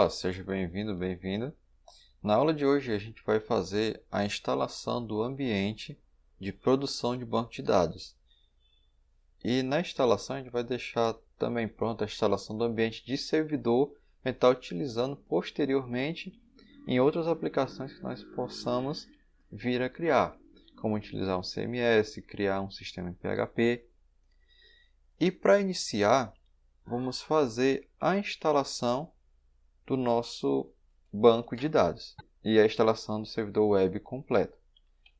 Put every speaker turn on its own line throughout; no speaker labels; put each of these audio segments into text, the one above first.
Olá, seja bem-vindo, bem-vinda. Na aula de hoje a gente vai fazer a instalação do ambiente de produção de banco de dados. E na instalação a gente vai deixar também pronta a instalação do ambiente de servidor que a gente está utilizando posteriormente em outras aplicações que nós possamos vir a criar, como utilizar um CMS, criar um sistema em PHP. E para iniciar, vamos fazer a instalação do nosso banco de dados e a instalação do servidor web completo.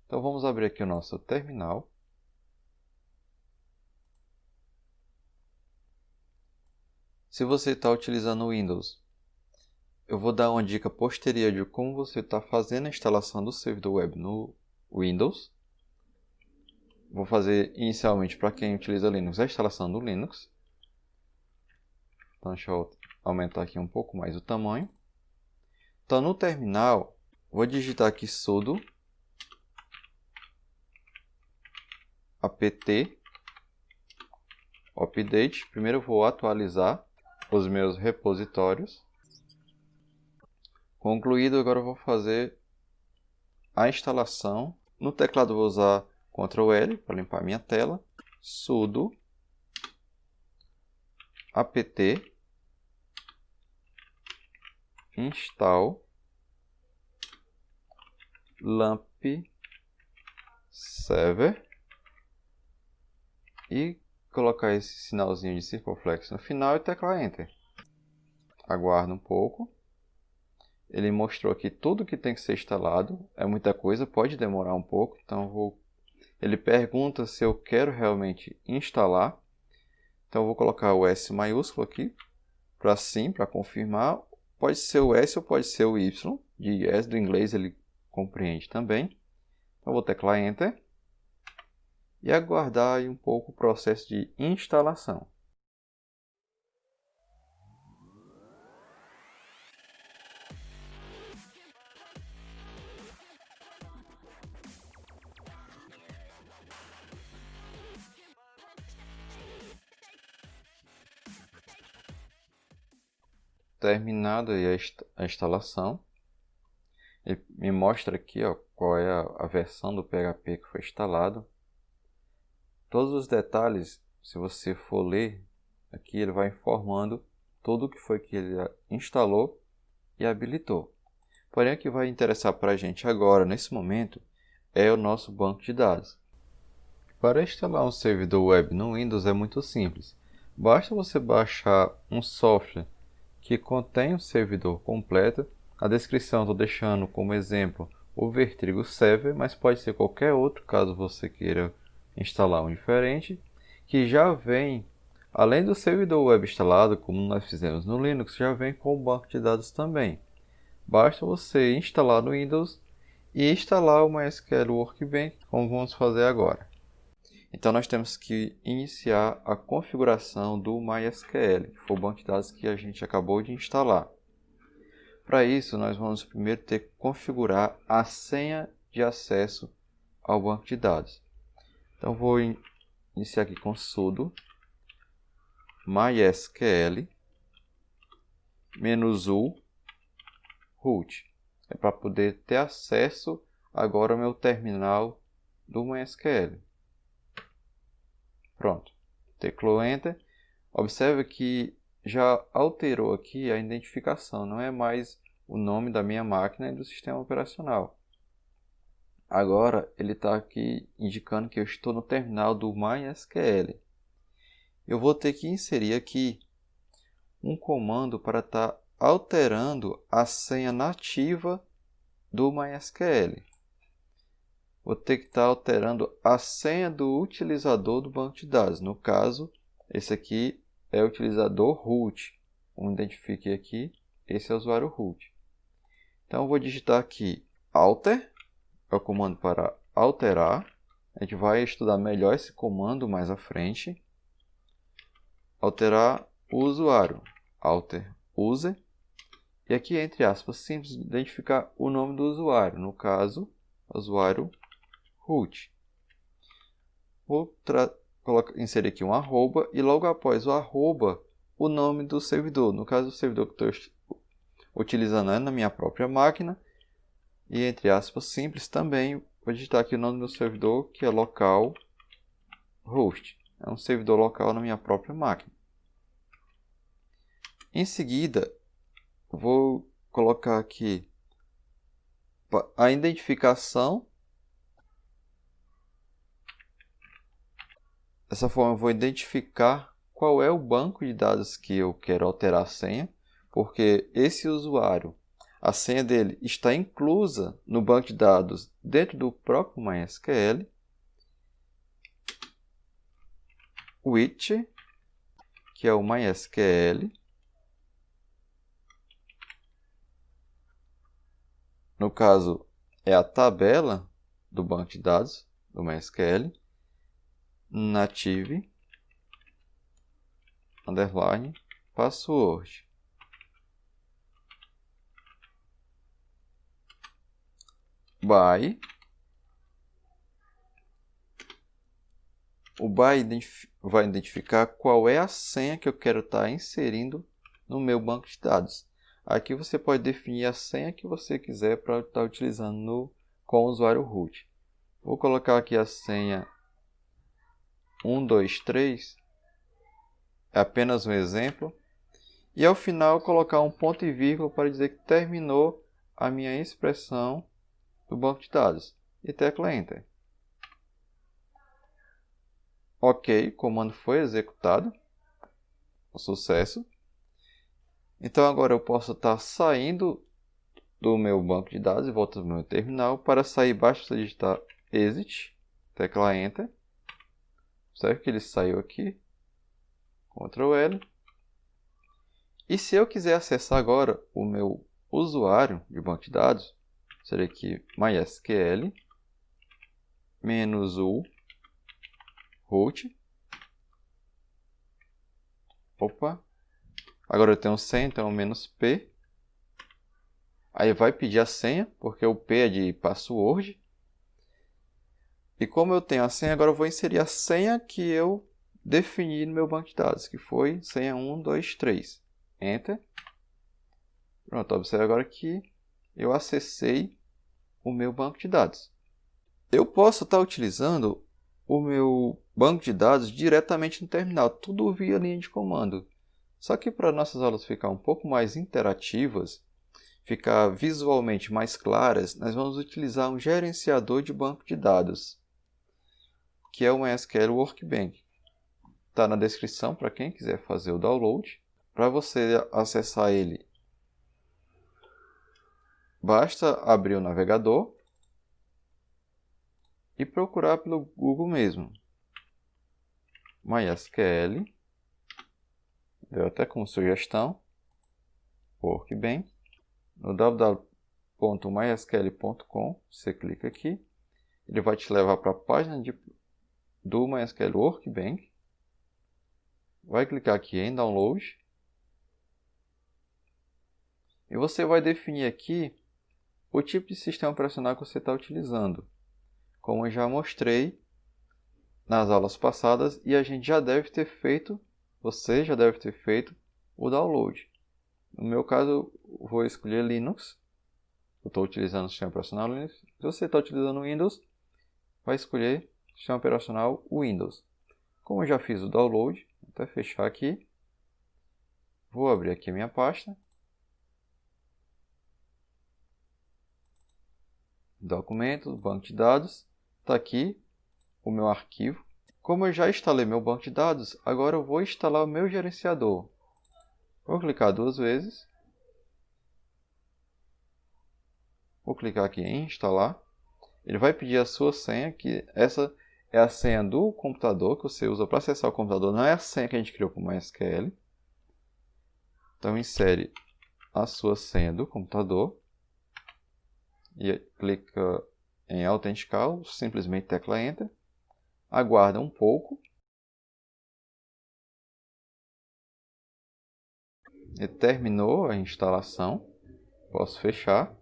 Então vamos abrir aqui o nosso terminal. Se você está utilizando o Windows, eu vou dar uma dica posterior de como você está fazendo a instalação do servidor web no Windows. Vou fazer inicialmente para quem utiliza Linux a instalação do Linux. Então deixa eu aumentar aqui um pouco mais o tamanho. Então no terminal, vou digitar aqui sudo apt update. Primeiro eu vou atualizar os meus repositórios. Concluído, agora eu vou fazer a instalação. No teclado eu vou usar Ctrl L para limpar minha tela. Sudo apt install lamp server e colocar esse sinalzinho de circunflexo no final e teclar Enter. Aguardo um pouco. Ele mostrou aqui tudo que tem que ser instalado. É muita coisa, pode demorar um pouco. Então ele pergunta se eu quero realmente instalar. Então eu vou colocar o S maiúsculo aqui para sim, para confirmar. Pode ser o S ou pode ser o Y. De S do inglês ele compreende também. Então eu vou teclar Enter e aguardar aí um pouco o processo de instalação. Terminada aí a instalação, ele me mostra aqui qual é a versão do PHP que foi instalado. Todos os detalhes, se você for ler, aqui ele vai informando tudo o que foi que ele instalou e habilitou. Porém, o que vai interessar para a gente agora, nesse momento, é o nosso banco de dados. Para instalar um servidor web no Windows é muito simples. Basta você baixar um software que contém um servidor completo. A descrição estou deixando como exemplo o Vertrigo Server, mas pode ser qualquer outro, caso você queira instalar um diferente, que já vem, além do servidor web instalado, como nós fizemos no Linux, já vem com o banco de dados também. Basta você instalar no Windows e instalar o MySQL Workbench, como vamos fazer agora. Então nós temos que iniciar a configuração do MySQL, que foi o banco de dados que a gente acabou de instalar. Para isso, nós vamos primeiro ter que configurar a senha de acesso ao banco de dados. Então vou iniciar aqui com sudo mysql -u root. É para poder ter acesso agora ao meu terminal do MySQL. Pronto, teclou Enter. Observe que já alterou aqui a identificação, não é mais o nome da minha máquina e do sistema operacional. Agora ele está aqui indicando que eu estou no terminal do MySQL. Eu vou ter que inserir aqui um comando para estar alterando a senha nativa do MySQL. Vou ter que estar alterando a senha do utilizador do banco de dados. No caso, esse aqui é o utilizador root. Como identifiquei aqui, esse é o usuário root. Então, eu vou digitar aqui alter, é o comando para alterar. A gente vai estudar melhor esse comando mais à frente. Alterar o usuário, alter user. E aqui, entre aspas, simples, identificar o nome do usuário. No caso, usuário root. Vou inserir aqui um arroba e logo após o arroba, o nome do servidor. No caso, o servidor que utilizando na minha própria máquina. E entre aspas simples também, vou digitar aqui o nome do meu servidor, que é localhost. É um servidor local na minha própria máquina. Em seguida, vou colocar aqui a identificação. Dessa forma, eu vou identificar qual é o banco de dados que eu quero alterar a senha, porque esse usuário, a senha dele está inclusa no banco de dados dentro do próprio MySQL. Which, que é o MySQL. No caso, é a tabela do banco de dados do MySQL. Native _ password. By. O by vai identificar qual é a senha que eu quero estar inserindo no meu banco de dados. Aqui você pode definir a senha que você quiser para estar utilizando com o usuário root. Vou colocar aqui a senha 123. É apenas um exemplo. E ao final colocar um ponto e vírgula para dizer que terminou a minha expressão do banco de dados. E tecla Enter. Ok, o comando foi executado. Com sucesso. Então agora eu posso estar saindo do meu banco de dados e voltando ao meu terminal. Para sair, basta digitar Exit, tecla Enter. Certo que ele saiu aqui. Ctrl L. E se eu quiser acessar agora o meu usuário de banco de dados, seria aqui MySQL -u root. Opa! Agora eu tenho senha, então -p. Aí vai pedir a senha, porque o P é de password. E como eu tenho a senha, agora eu vou inserir a senha que eu defini no meu banco de dados, que foi senha 123. Enter. Pronto, observe agora que eu acessei o meu banco de dados. Eu posso estar utilizando o meu banco de dados diretamente no terminal, tudo via linha de comando. Só que para nossas aulas ficar um pouco mais interativas, ficar visualmente mais claras, nós vamos utilizar um gerenciador de banco de dados, que é o MySQL Workbench. Está na descrição para quem quiser fazer o download. Para você acessar ele, basta abrir o navegador e procurar pelo Google mesmo. MySQL, deu até como sugestão, Workbench. No www.mysql.com, você clica aqui, ele vai te levar para a página do MySQL Workbench. Vai clicar aqui em Download. E você vai definir aqui o tipo de sistema operacional que você está utilizando. Como eu já mostrei nas aulas passadas, e a gente já deve ter feito, você já deve ter feito o download. No meu caso, eu vou escolher Linux. Eu estou utilizando o sistema operacional Linux. Se você está utilizando Windows, vai escolher o sistema operacional Windows. Como eu já fiz o download, vou até fechar aqui. Vou abrir aqui a minha pasta. Documentos, banco de dados. Está aqui o meu arquivo. Como eu já instalei meu banco de dados, agora eu vou instalar o meu gerenciador. Vou clicar duas vezes. Vou clicar aqui em instalar. Ele vai pedir a sua senha, que essa é a senha do computador que você usa para acessar o computador, não é a senha que a gente criou para o MySQL. Então insere a sua senha do computador e clica em autenticar, ou simplesmente tecla Enter. Aguarda um pouco. E terminou a instalação. Posso fechar.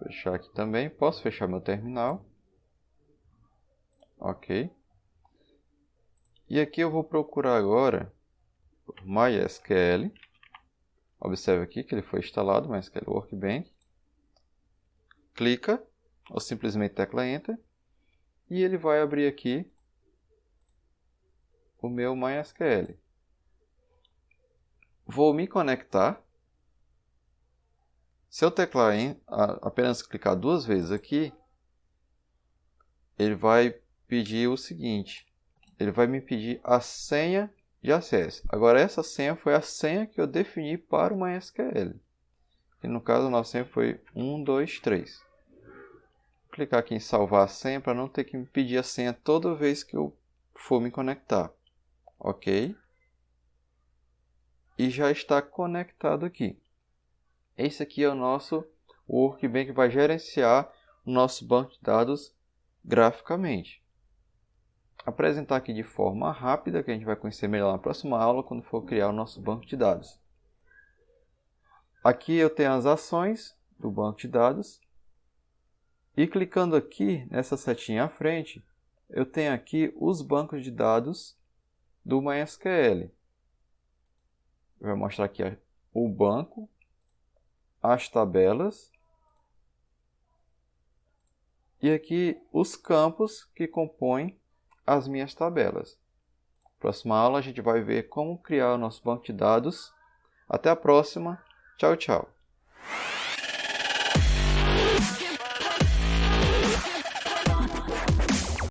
Fechar aqui também. Posso fechar meu terminal. Ok. E aqui eu vou procurar agora por MySQL Observe aqui que ele foi instalado, MySQL Workbench. Clica, ou simplesmente tecla Enter, e ele vai abrir aqui o meu MySQL. Vou me conectar. Se eu teclar apenas clicar 2 vezes aqui, ele vai pedir o seguinte. Ele vai me pedir a senha de acesso. Agora essa senha foi a senha que eu defini para o MySQL. E no caso a nossa senha foi 123. Vou clicar aqui em salvar a senha para não ter que me pedir a senha toda vez que eu for me conectar. Ok. E já está conectado aqui. Esse aqui é o nosso Workbench que vai gerenciar o nosso banco de dados graficamente. Apresentar aqui de forma rápida, que a gente vai conhecer melhor na próxima aula, quando for criar o nosso banco de dados. Aqui eu tenho as ações do banco de dados. E clicando aqui nessa setinha à frente, eu tenho aqui os bancos de dados do MySQL. Vai mostrar aqui o banco, as tabelas e aqui os campos que compõem as minhas tabelas. Próxima aula a gente vai ver como criar o nosso banco de dados. Até a próxima. Tchau, tchau.